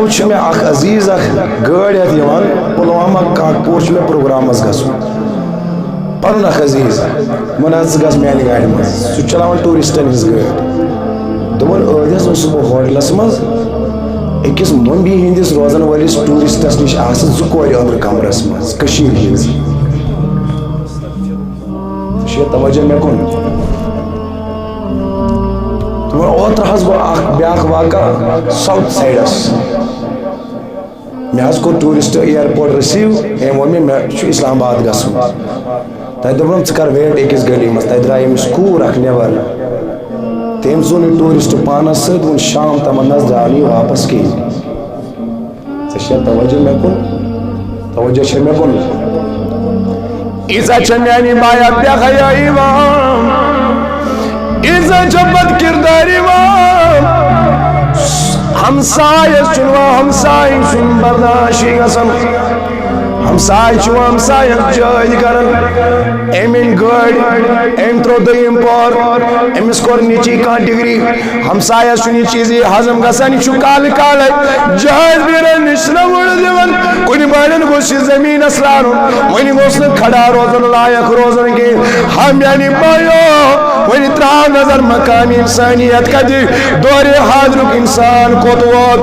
جب چھ میں اخ عزیز اخ گاڑی ہتھ یوان پلوامہ کانپور چھ میں پروگرامس گژھُن پنُن اخ عزیز من حظ ژٕ گژھ میانہِ گاڑِ منٛز سُہ چلاوان ٹوٗرِسٹن ہٕنٛز گٲڑۍ دوٚپُن ٲدۍ حظ اوسُس بہٕ ہوٹلس منٛز أکِس ممبی ہٕنٛدِس روزن وٲلِس ٹوٗرِسٹس نِش آسہٕ زٕ کورِ أنٛدرٕ کمرس منٛز کٔشیٖرِ ہٕنٛز چھُ توجہ مےٚ کُن اوترٕ حظ گوٚو اکھ بیٛاکھ واقعہ ساوُتھ سایڈس مےٚ حظ کوٚر ٹوٗرِسٹ اِیرپورٹ رٔسیٖو أمۍ ووٚن مےٚ چھُ اسلام آباد گژھُن تتہِ دوٚپُن ژٕ کر ویٹ أکِس گلی منٛز تتہِ درٛاے أمِس کوٗر اکھ نٮ۪بر تٔمۍ ژوٚن یہِ ٹوٗرِسٹ پانس سۭتۍ ووٚن شام تامن حظ درٛاو نہٕ یہِ واپس کِہیٖنۍ ژےٚ چھےٚ توجہ مےٚ کُن توجہ چھےٚ مےٚ کُن ییٖژاہ چھےٚ میانہِ بایا بے حیا یِوان ییٖژاہ چھےٚ بد کِردار یِوان ہمسایس چھُنہٕ ہمساے سُنٛد برداشی گژھان ہمساے چھُ ہمسایس جٲدۍ کران أمۍ أنۍ گٲڑۍ أمۍ ترٛوو دوٚیِم پور أمِس کوٚر نِچی کانٛہہ ڈگری ہمسایس چھُنہٕ یہِ چیٖزٕے ہضم گژھان یہِ چھُ کالہٕ کالے جہاز بیرن نِش وُڑ دِوان کُنہِ بڑٮ۪ن گوٚژھ یہِ زٔمیٖنس لارُن وۄنۍ گوٚژھ نہٕ کھڑا روزُن لایق روزُن کینٛہہ ہا میانہِ بایو وۄنۍ ترٛاو نظر مقامی انسانیت کتہِ دورِ حاضرُک انسان کوٚت ووت